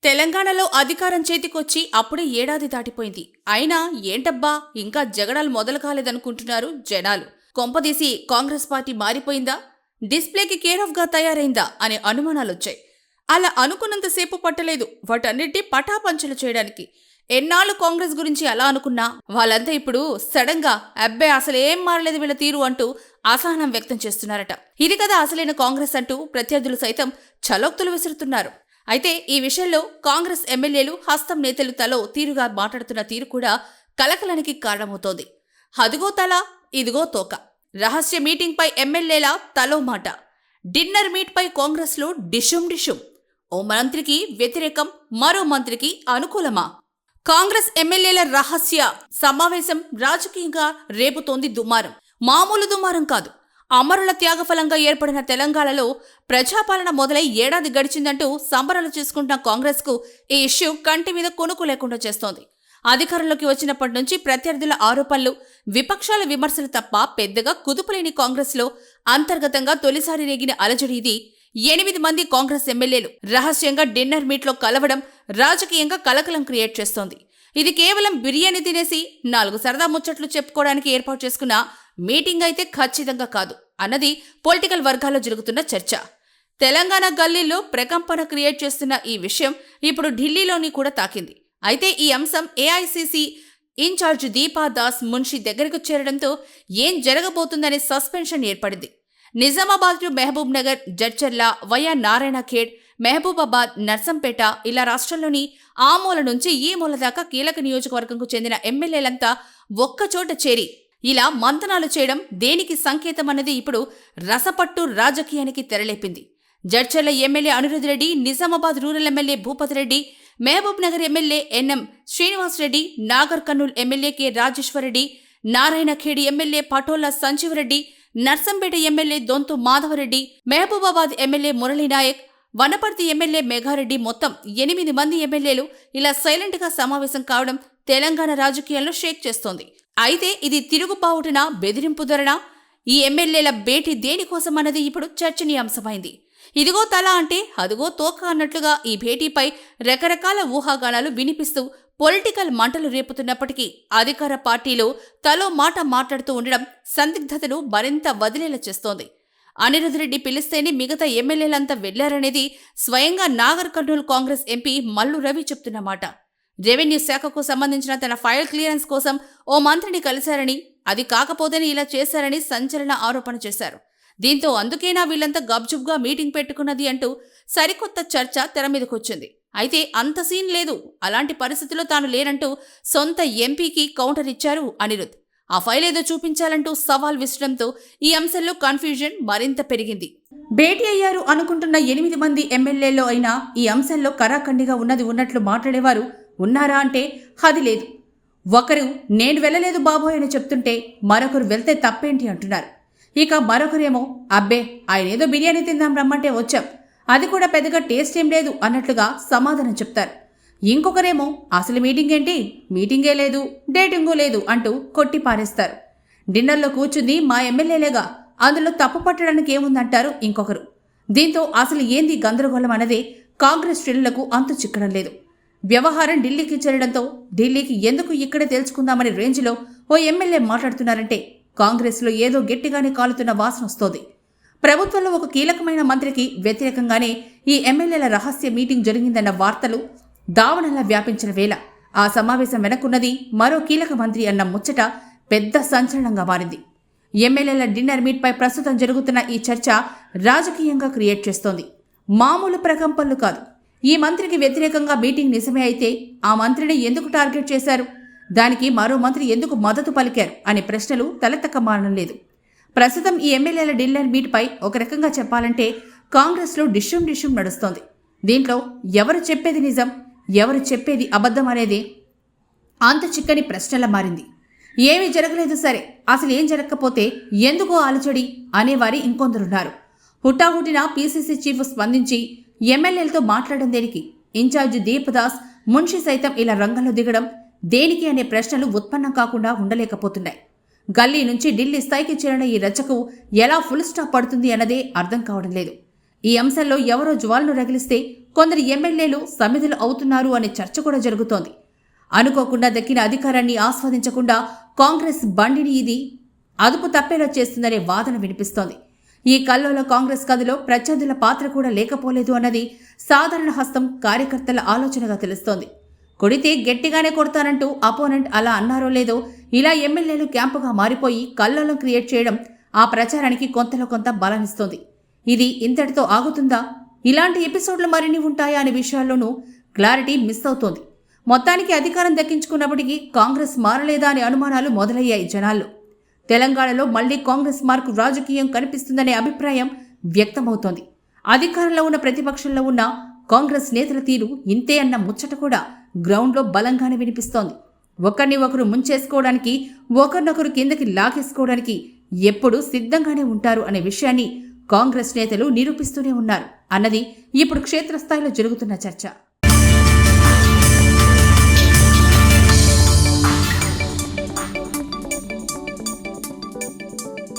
తెలంగాణలో అధికారం చేతికొచ్చి అప్పుడే ఏడాది దాటిపోయింది. అయినా ఏంటబ్బా ఇంకా జగడాలు మొదలు కాలేదనుకుంటున్నారు జనాలు. కొంపదీసి కాంగ్రెస్ పార్టీ మారిపోయిందా, డిస్ప్లేకి కేర్ ఆఫ్ గా తయారైందా అనే అనుమానాలొచ్చాయి. అలా అనుకున్నంతసేపు పట్టలేదు వాటన్నిటి పటాపంచలు చేయడానికి. ఎన్నాళ్ళు కాంగ్రెస్ గురించి అలా అనుకున్నా వాళ్ళంతా ఇప్పుడు సడన్ గా అబ్బే అసలేం మారలేదు వీళ్ళ తీరు అంటూ అసహనం వ్యక్తం చేస్తున్నారట. ఇది కదా అసలైన కాంగ్రెస్ అంటూ ప్రత్యర్థులు సైతం చలోక్తులు విసురుతున్నారు. అయితే ఈ విషయంలో కాంగ్రెస్ ఎమ్మెల్యేలు, హస్తం నేతలు తలో తీరుగా మాట్లాడుతున్న తీరు కూడా కలకలానికి కారణమవుతోంది. అదిగో తల, ఇదిగో తోక. రహస్య మీటింగ్ పై ఎమ్మెల్యేల తలో మాట. డిన్నర్ మీట్ పై కాంగ్రెస్ లో డిషుం డిషుం. ఓ మంత్రికి వ్యతిరేకం, మరో మంత్రికి అనుకూలమా? కాంగ్రెస్ ఎమ్మెల్యేల రహస్య సమావేశం రాజకీయంగా రేపుతోంది దుమారం. మామూలు దుమారం కాదు. అమరుల త్యాగఫలంగా ఏర్పడిన తెలంగాణలో ప్రజాపాలన మొదలై ఏడాది గడిచిందంటూ సంబరాలు చేసుకుంటున్న కాంగ్రెస్ కు ఈ ఇష్యూ కంటి మీద కొనుక్కు లేకుండా చేస్తోంది. అధికారంలోకి వచ్చినప్పటి నుంచి ప్రత్యర్థుల ఆరోపణలు, విపక్షాల విమర్శలు తప్ప పెద్దగా కుదుపులేని కాంగ్రెస్ లో అంతర్గతంగా తొలిసారి రేగిన అలజడి ఇది. 8 మంది కాంగ్రెస్ ఎమ్మెల్యేలు రహస్యంగా డిన్నర్ మీట్లో కలవడం రాజకీయంగా కలకలం క్రియేట్ చేస్తోంది. ఇది కేవలం బిర్యానీ తినేసి 4 సరదా ముచ్చట్లు చెప్పుకోవడానికి ఏర్పాటు చేసుకున్న మీటింగ్ అయితే ఖచ్చితంగా కాదు అన్నది పొలిటికల్ వర్గాల్లో జరుగుతున్న చర్చ. తెలంగాణ గల్లీల్లో ప్రకంపన క్రియేట్ చేస్తున్న ఈ విషయం ఇప్పుడు ఢిల్లీలోని కూడా తాకింది. అయితే ఈ అంశం ఏఐసీసీ ఇన్ఛార్జ్ దీపా దాస్ మున్షి దగ్గరకు చేరడంతో ఏం జరగబోతుందనే సస్పెన్షన్ ఏర్పడింది. నిజామాబాద్ టు మహబూబ్ నగర్, జడ్చర్ల వయా నారాయణ ఖేడ్, మహబూబాబాద్, నర్సంపేట ఇలా రాష్ట్రంలోని ఆ మూల నుంచి ఈ మూల దాకా కీలక నియోజకవర్గంకు చెందిన ఎమ్మెల్యేలంతా ఒక్కచోట చేరి ఇలా మంతనాలు చేయడం దేనికి సంకేతం అన్నది ఇప్పుడు రసపట్టు రాజకీయానికి తెరలేపింది. Jadcherla MLA Anirudh Reddy, Nizamabad rural MLA Bhupathi Reddy, Mahabubnagar MLA NM Srinivas Reddy, Nagarkurnool MLA K Rajeshwar Reddy, Narayankhed MLA Patolla Sanjeev Reddy, Narsampet MLA Donthu Madhava Reddy, Mahabubabad MLA Murali Naik, Wanaparthy MLA Megha Reddy మొత్తం 8 మంది ఎమ్మెల్యేలు ఇలా సైలెంట్ గా సమావేశం కావడం తెలంగాణ రాజకీయాల్లో షేక్ చేస్తోంది. అయితే ఇది తిరుగుబావుటనా, బెదిరింపు ధరనా? ఈ ఎమ్మెల్యేల భేటీ దేనికోసమన్నది ఇప్పుడు చర్చనీయాంశమైంది. ఇదిగో తల అంటే అదిగో తోక అన్నట్లుగా ఈ భేటీపై రకరకాల ఊహాగానాలు వినిపిస్తూ పొలిటికల్ మంటలు రేపుతున్నప్పటికీ అధికార పార్టీలో తలో మాట మాట్లాడుతూ ఉండడం సందిగ్ధతను మరింత వదిలేలా చేస్తోంది. అనిరుద్ రెడ్డి పిలిస్తేనే మిగతా ఎమ్మెల్యేలంతా వెళ్లారనేది స్వయంగా నాగర్ కర్నూల్ కాంగ్రెస్ ఎంపీ మల్లు రవి చెప్తున్నమాట. రెవెన్యూ శాఖకు సంబంధించిన తన ఫైల్ క్లియరెన్స్ కోసం ఓ మంత్రిని కలిశారని, అది కాకపోతేనే ఇలా చేశారని సంచలన ఆరోపణ చేశారు. దీంతో అందుకేనా వీళ్లంతా గబ్జుబ్గా మీటింగ్ పెట్టుకున్నది అంటూ సరికొత్త చర్చ తెరమీదకొచ్చింది. అయితే అంత సీన్ లేదు, అలాంటి పరిస్థితిలో తాను లేనంటూ సొంత ఎంపీకి కౌంటర్ ఇచ్చారు అనిరుద్. ఆ ఫైల్ ఏదో చూపించాలంటూ సవాల్ విసరడంతో ఈ అంశంలో కన్ఫ్యూజన్ మరింత పెరిగింది. భేటీ అయ్యారు అనుకుంటున్న 8 మంది ఎమ్మెల్యేల్లో అయినా ఈ అంశంలో కరాఖండిగా ఉన్నది ఉన్నట్లు మాట్లాడేవారు ఉన్నారా అంటే అది లేదు. ఒకరు నేను వెళ్ళలేదు బాబోయ్ అని చెప్తుంటే మరొకరు వెళ్తే తప్పేంటి అంటున్నారు. ఇక మరొకరేమో అబ్బే ఆయన ఏదో బిర్యానీ తిందాం రమ్మంటే వచ్చాం, అది కూడా పెద్దగా టేస్ట్ ఏం లేదు అన్నట్లుగా సమాధానం చెప్తారు. ఇంకొకరేమో అసలు మీటింగ్ ఏంటి, మీటింగే లేదు, డేటింగు లేదు అంటూ కొట్టి పారేస్తారు. డిన్నర్లో కూర్చుంది మా ఎమ్మెల్యేలేగా, అందులో తప్పు పట్టడానికి ఏముందంటారు ఇంకొకరు. దీంతో అసలు ఏంది గందరగోళం అన్నదే కాంగ్రెస్ శ్రేణులకు అంతు చిక్కడం లేదు. వ్యవహారం ఢిల్లీకి చేరడంతో ఢిల్లీకి ఎందుకు ఇక్కడే తెలుసుకుందామనే రేంజ్లో ఓ ఎమ్మెల్యే మాట్లాడుతున్నారంటే కాంగ్రెస్లో ఏదో గట్టిగానే కాలుతున్న వాసన వస్తోంది. ప్రభుత్వంలో ఒక కీలకమైన మంత్రికి వ్యతిరేకంగానే ఈ ఎమ్మెల్యేల రహస్య మీటింగ్ జరిగిందన్న వార్తలు దావనలా వ్యాపించిన వేళ ఆ సమావేశం వెనక్కున్నది మరో కీలక మంత్రి అన్న ముచ్చట పెద్ద సంచలనంగా మారింది. ఎమ్మెల్యేల డిన్నర్ మీట్ పై ప్రస్తుతం జరుగుతున్న ఈ చర్చ రాజకీయంగా క్రియేట్ చేస్తోంది. మామూలు ప్రకంపనలు కాదు. ఈ మంత్రికి వ్యతిరేకంగా మీటింగ్ నిజమే అయితే ఆ మంత్రిని ఎందుకు టార్గెట్ చేశారు, దానికి మరో మంత్రి ఎందుకు మద్దతు పలికారు అనే ప్రశ్నలు తలెత్తక మారడం లేదు. ప్రస్తుతం ఈ ఎమ్మెల్యేల డిన్నర్ మీట్ పై ఒక రకంగా చెప్పాలంటే కాంగ్రెస్లో డిషుం డిషుం నడుస్తోంది. దీంట్లో ఎవరు చెప్పేది నిజం, ఎవరు చెప్పేది అబద్ధం అనేది అంత చిక్కని ప్రశ్నలా మారింది. ఏమీ జరగలేదు సరే, అసలు ఏం జరగకపోతే ఎందుకో అలచడి అనేవారి ఇంకొందరున్నారు. హుటాహుటిన పీసీసీ చీఫ్ స్పందించి ఎమ్మెల్యేలతో మాట్లాడడం దేనికి, ఇన్ఛార్జి దీపదాస్ మున్షి సైతం ఇలా రంగంలో దిగడం దేనికి అనే ప్రశ్నలు ఉత్పన్నం కాకుండా ఉండలేకపోతున్నాయి. గల్లీ నుంచి ఢిల్లీ స్థాయికి చేరిన ఈ రచ్చకు ఎలా ఫుల్ స్టాప్ పడుతుంది అన్నదే అర్థం కావడం లేదు. ఈ అంశంలో ఎవరో జ్వాలను రగిలిస్తే కొందరు ఎమ్మెల్యేలు సమిధులు అవుతున్నారు అనే చర్చ కూడా జరుగుతోంది. అనుకోకుండా దక్కిన అధికారాన్ని ఆస్వాదించకుండా కాంగ్రెస్ బండిని ఇది అదుపు తప్పేలా చేస్తుందనే వాదన వినిపిస్తోంది. ఈ కల్లోల కాంగ్రెస్ కథలో ప్రత్యర్థుల పాత్ర కూడా లేకపోలేదు అన్నది సాధారణ హస్తం కార్యకర్తల ఆలోచనగా తెలుస్తోంది. కొడితే గట్టిగానే కొడతానంటూ అపోనెంట్ అలా అన్నారో లేదో ఇలా ఎమ్మెల్యేలు క్యాంపుగా మారిపోయి కల్లోలం క్రియేట్ చేయడం ఆ ప్రచారానికి కొంతలో కొంత బలమిస్తోంది. ఇది ఇంతటితో ఆగుతుందా? ఇలాంటి ఎపిసోడ్లు మరిన్ని ఉంటాయా అనే విషయాల్లోనూ క్లారిటీ మిస్ అవుతోంది. మొత్తానికి అధికారం దక్కించుకున్నప్పటికీ కాంగ్రెస్ మారలేదా అనే అనుమానాలు మొదలయ్యాయి జనాల్లో. తెలంగాణలో మళ్లీ కాంగ్రెస్ మార్కు రాజకీయం కనిపిస్తుందనే అభిప్రాయం వ్యక్తమవుతోంది. అధికారంలో ఉన్న ప్రతిపక్షంలో ఉన్న కాంగ్రెస్ నేతల తీరు ఇంతే అన్న ముచ్చట కూడా గ్రౌండ్లో బలంగానే వినిపిస్తోంది. ఒకరిని ఒకరు ముంచేసుకోవడానికి, ఒకరినొకరు కిందకి లాగేసుకోవడానికి ఎప్పుడూ సిద్ధంగానే ఉంటారు అనే విషయాన్ని కాంగ్రెస్ నేతలు నిరూపిస్తూనే ఉన్నారు అన్నది ఇప్పుడు క్షేత్రస్థాయిలో జరుగుతున్న చర్చ.